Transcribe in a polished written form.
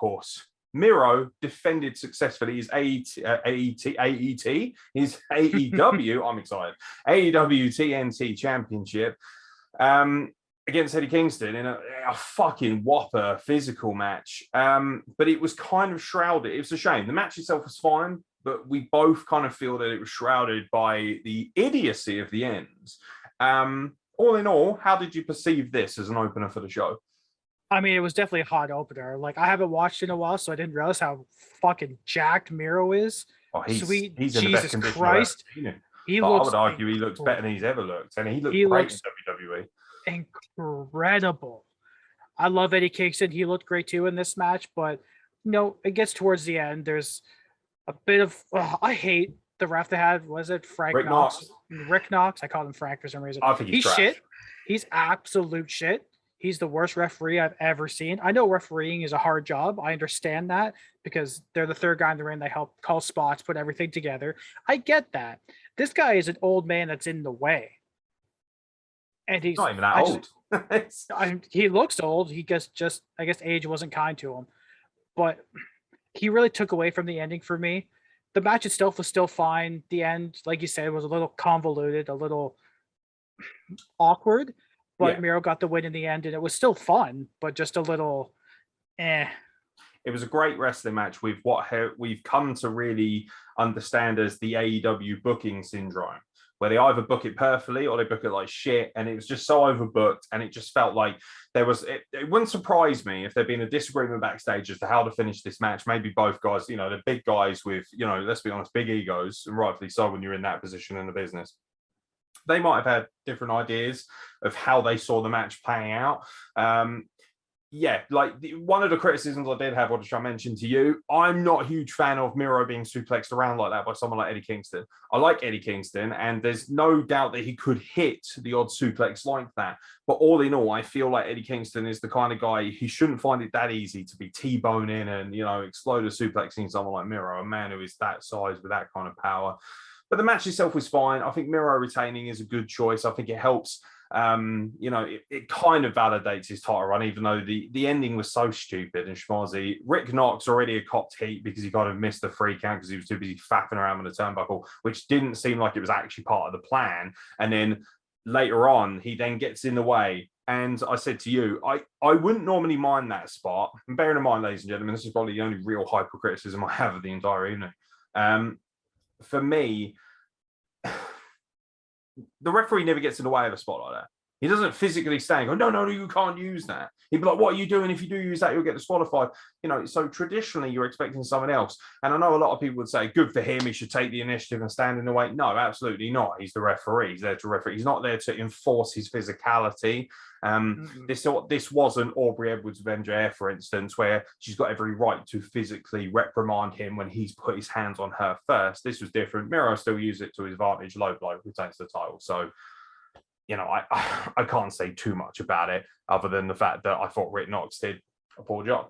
course, Miro defended successfully his his AEW, I'm excited, AEW TNT Championship against Eddie Kingston in a fucking whopper physical match. But it was kind of shrouded. It was a shame. The match itself was fine, but we both kind of feel that it was shrouded by the idiocy of the ends. All in all, how did you perceive this as an opener for the show? I mean, it was definitely a hot opener. Like, I haven't watched in a while, so I didn't realize how fucking jacked Miro is. Oh, Sweet he's in the best Jesus condition I've ever Christ. seen him. He But I looks would argue he looks better than he's ever looked, and he looked great in WWE. Incredible. I love Eddie Kingston. He looked great too in this match, but it gets towards the end. There's a bit of I hate the ref they had. Was it Frank Knox? Rick Knox. I called him Frank for some reason. I think he's shit. He's absolute shit. He's the worst referee I've ever seen. I know refereeing is a hard job. I understand that because they're the third guy in the ring. They help call spots, put everything together. I get that. This guy is an old man that's in the way. And he's not even that old. He looks old. He just I guess age wasn't kind to him. But he really took away from the ending for me. The match itself was still fine. The end, like you said, was a little convoluted, a little awkward. But Miro got the win in the end, and it was still fun, but just a little It was a great wrestling match with what we've come to really understand as the AEW booking syndrome, where they either book it perfectly or they book it like shit, and it was just so overbooked, and it just felt like there was. It wouldn't surprise me if there'd been a disagreement backstage as to how to finish this match. Maybe both guys, the big guys with, let's be honest, big egos, and rightfully so when you're in that position in the business. They might have had different ideas of how they saw the match playing out. One of the criticisms I did have, which I mentioned to you, I'm not a huge fan of Miro being suplexed around like that by someone like Eddie Kingston. I like Eddie Kingston, and there's no doubt that he could hit the odd suplex like that. But all in all, I feel like Eddie Kingston is the kind of guy, he shouldn't find it that easy to be T-boning and, explode a suplexing someone like Miro, a man who is that size with that kind of power. But the match itself was fine. I think Miro retaining is a good choice. I think it helps. It kind of validates his title run, even though the ending was so stupid and schmozzy. Rick Knox already had copped heat because he kind of missed the 3 count because he was too busy faffing around with the turnbuckle, which didn't seem like it was actually part of the plan. And then later on, he then gets in the way. And I said to you, I wouldn't normally mind that spot. And bearing in mind, ladies and gentlemen, this is probably the only real hypercriticism I have of the entire evening. For me, the referee never gets in the way of a spot like that. He doesn't physically stand and go, no, you can't use that. He'd be like, what are you doing? If you do use that, you'll get disqualified. So traditionally you're expecting someone else. And I know a lot of people would say, good for him, he should take the initiative and stand in the way. No, absolutely not. He's the referee. He's there to referee. He's not there to enforce his physicality. This wasn't Aubrey Edwards with MJF, for instance, where she's got every right to physically reprimand him when he's put his hands on her first. This was different. Miro still used it to his advantage. Low blow retains the title. So, I can't say too much about it other than the fact that I thought Rick Knox did a poor job.